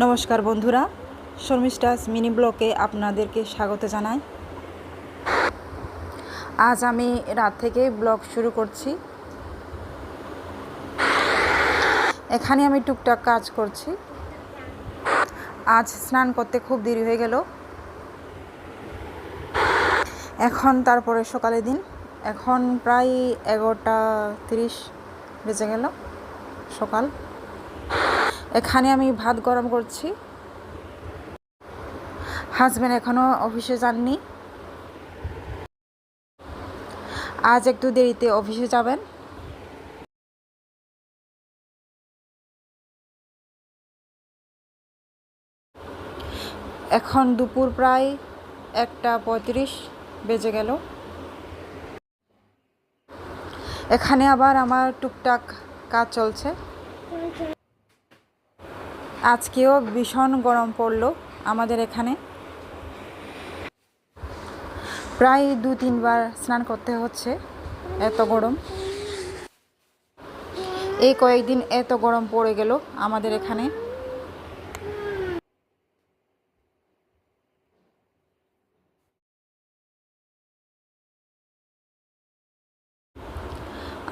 নমস্কার বন্ধুরা, শর্মিষ্ঠাস মিনি ব্লকে আপনাদেরকে স্বাগত জানাই। আজ আমি রাত থেকে ব্লগ শুরু করছি। এখানে আমি টুকটাক কাজ করছি। আজ স্নান করতে খুব দেরি হয়ে গেল। এখন তারপরে সকালের দিন, এখন প্রায় 11:30 বেজে গেল সকাল। এখানে আমি ভাত গরম করছি। হাজব্যান্ড এখনও অফিসে যাননি, আজ একটু দেরিতে অফিসে যাবেন। এখন দুপুর প্রায় 1:35 বেজে গেল। এখানে আবার আমার টুকটাক কাজ চলছে। আজকেও ভীষণ গরম পড়লো আমাদের এখানে। প্রায় 2-3 বার স্নান করতে হচ্ছে, এত গরম। এই কয়েকদিন এত গরম পড়ে গেল আমাদের এখানে।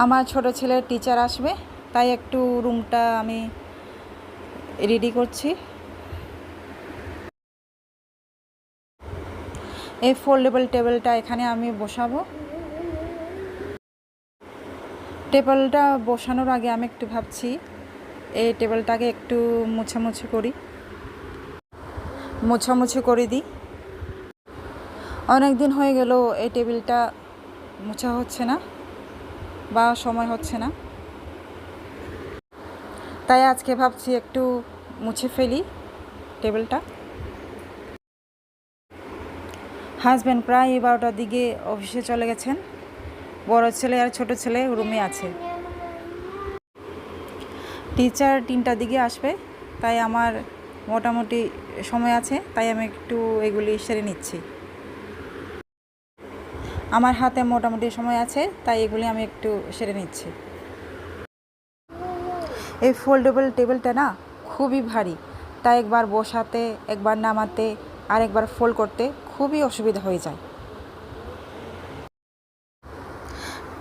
আমার ছোট ছেলের টিচার আসবে, তাই একটু রুমটা আমি রেডি করছি। এই ফোল্ডেবল টেবিলটা এখানে আমি বসাবো। টেবিলটা বসানোর আগে আমি একটু ভাবছি এই টেবিলটাকে একটু মোছামুছি করে দিই। অনেক দিন হয়ে গেল এই টেবিলটা মোছা হচ্ছে না বা সময় হচ্ছে না, তাই আজকে ভাবছি একটু মুছে ফেলি টেবিলটা। হাজব্যান্ড প্রায় 12টার দিকে অফিসে চলে গেছেন। বড় ছেলে আর ছোট ছেলে রুমে আছে। টিচার 3টার দিকে আসবে, তাই আমার মোটামুটি সময় আছে, তাই আমি একটু এগুলি সেরে নিচ্ছি। আমার হাতে মোটামুটি সময় আছে, তাই এগুলি আমি একটু সেরে নিচ্ছি। এই ফোল্ডেবল টেবিলটা না খুবই ভারী, তাই একবার বসাতে, একবার নামাতে আর একবার ফোল্ড করতে খুবই অসুবিধা হয়ে যায়।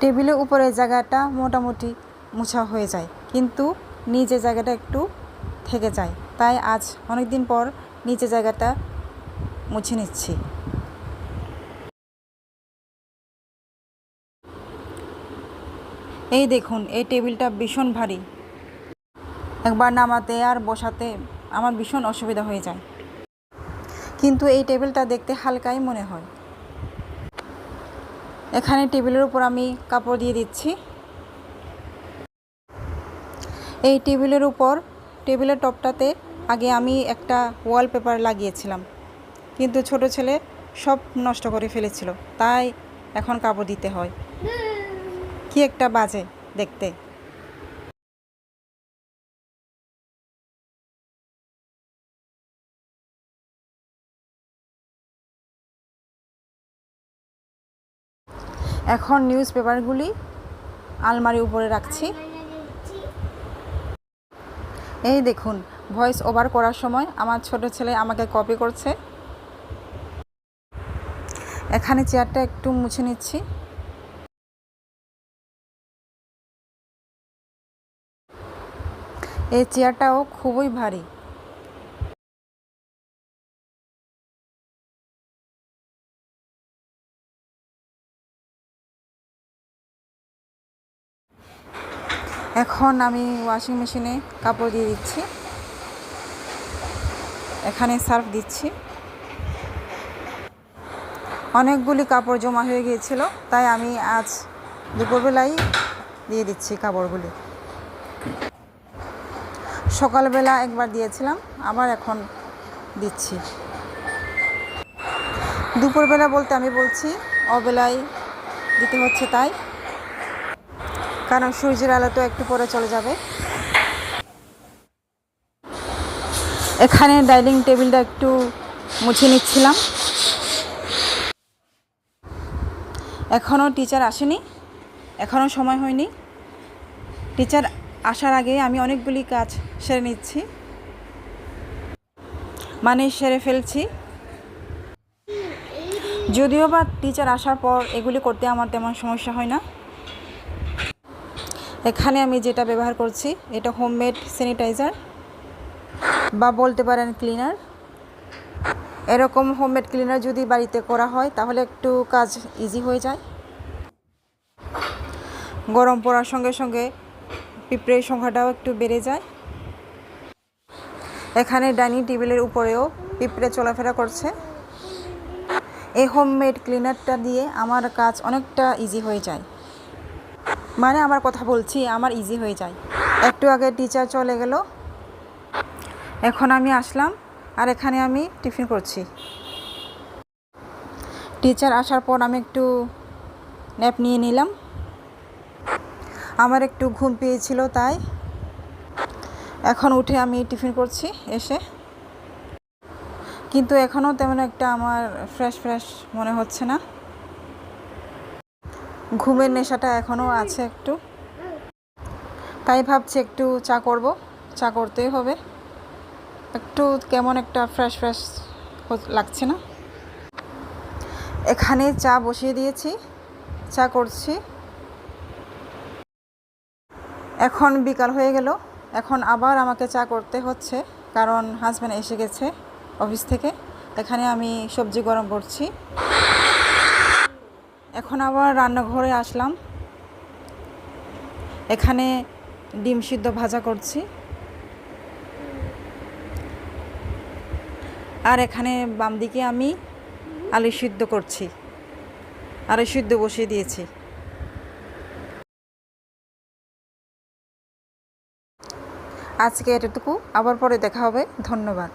টেবিলের উপরের জায়গাটা মোটামুটি মোছা হয়ে যায়, কিন্তু নিচের জায়গাটা একটু থেকে যায়, তাই আজ অনেক দিন পর নিচের জায়গাটা মুছে নিচ্ছি। এই দেখুন, এই টেবিলটা ভীষণ ভারী, একবার নামাতে আর বসাতে আমার ভীষণ অসুবিধা হয়ে যায়, কিন্তু এই টেবিলটা দেখতে হালকাই মনে হয়। এখানে টেবিলের উপর আমি কাপড় দিয়ে দিচ্ছি। এই টেবিলের উপর, টেবিলের টপটাতে আগে আমি একটা ওয়ালপেপার লাগিয়েছিলাম, কিন্তু ছোট ছেলে সব নষ্ট করে ফেলেছিল, তাই এখন কাপড় দিতে হয়। কি একটা বাজে দেখতে। এখন নিউজ পেপারগুলি আলমারির উপরে রাখছি। এই দেখুন, ভয়েস ওভার করার সময় আমার ছোট ছেলে আমাকে কপি করছে। এখানে চেয়ারটা একটু মুছে নিচ্ছি। এই চেয়ারটাও খুবই ভারী। এখন আমি ওয়াশিং মেশিনে কাপড় দিয়ে দিচ্ছি। এখানে সার্ফ দিচ্ছি। অনেকগুলি কাপড় জমা হয়ে গিয়েছিল, তাই আমি আজ দুপুরবেলায় দিয়ে দিচ্ছি কাপড়গুলি। সকালবেলা একবার দিয়েছিলাম, আবার এখন দিচ্ছি। দুপুরবেলা বলতে আমি বলছি অবেলায় দিতে হচ্ছে, তাই কারণ সূর্যের আলো তো একটু পরে চলে যাবে। এখানে ডাইনিং টেবিলটা একটু মুছে নিচ্ছিলাম। এখনও টিচার আসেনি, এখনও সময় হয়নি। টিচার আসার আগে আমি অনেকগুলি কাজ সেরে নিচ্ছি। মানে সেরে ফেলছি। যদিও বা টিচার আসার পর এগুলি করতে আমার তেমন সমস্যা হয় না। এখানে আমি যেটা ব্যবহার করছি এটা হোমমেড স্যানিটাইজার বা বলতে পারেন ক্লিনার। এরকম হোমমেড ক্লিনার যদি বাড়িতে করা হয় তাহলে একটু কাজ ইজি হয়ে যায়। গরম পড়ার সঙ্গে সঙ্গে পিঁপড়ের সংখ্যাটাও একটু বেড়ে যায়। এখানে ডাইনিং টেবিলের উপরেও পিঁপড়ে চলাফেরা করছে। এই হোমমেড ক্লিনারটা দিয়ে আমার কাজ অনেকটা ইজি হয়ে যায়, মানে আমার কথা বলছি, আমার ইজি হয়ে যায়। একটু আগে টিচার চলে গেল, এখন আমি আসলাম আর এখানে আমি টিফিন করছি। টিচার আসার পর আমি একটু ন্যাপ নিয়ে নিলাম। আমার একটু ঘুম পেয়েছিল তাই এখন উঠে আমি টিফিন করছি এসে। কিন্তু এখনও তেমন একটা আমার ফ্রেশ মনে হচ্ছে না, ঘুমের নেশাটা এখনও আছে একটু। তাই ভাবছি একটু চা করব, চা করতেই হবে। একটু কেমন একটা ফ্রেশ লাগছে না। এখানে চা বসিয়ে দিয়েছি, চা করছি। এখন বিকাল হয়ে গেল, এখন আবার আমাকে চা করতে হচ্ছে কারণ হাজব্যান্ড এসে গেছে অফিস থেকে। এখানে আমি সবজি গরম করছি। এখন আবার রান্নাঘরে আসলাম, এখানে ডিম সিদ্ধ ভাজা করছি আর এখানে বাম দিকে আমি আলু সিদ্ধ করছি, আলু সিদ্ধ বসিয়ে দিয়েছি। আজকে এতটুকু, আবার পরে দেখা হবে। ধন্যবাদ।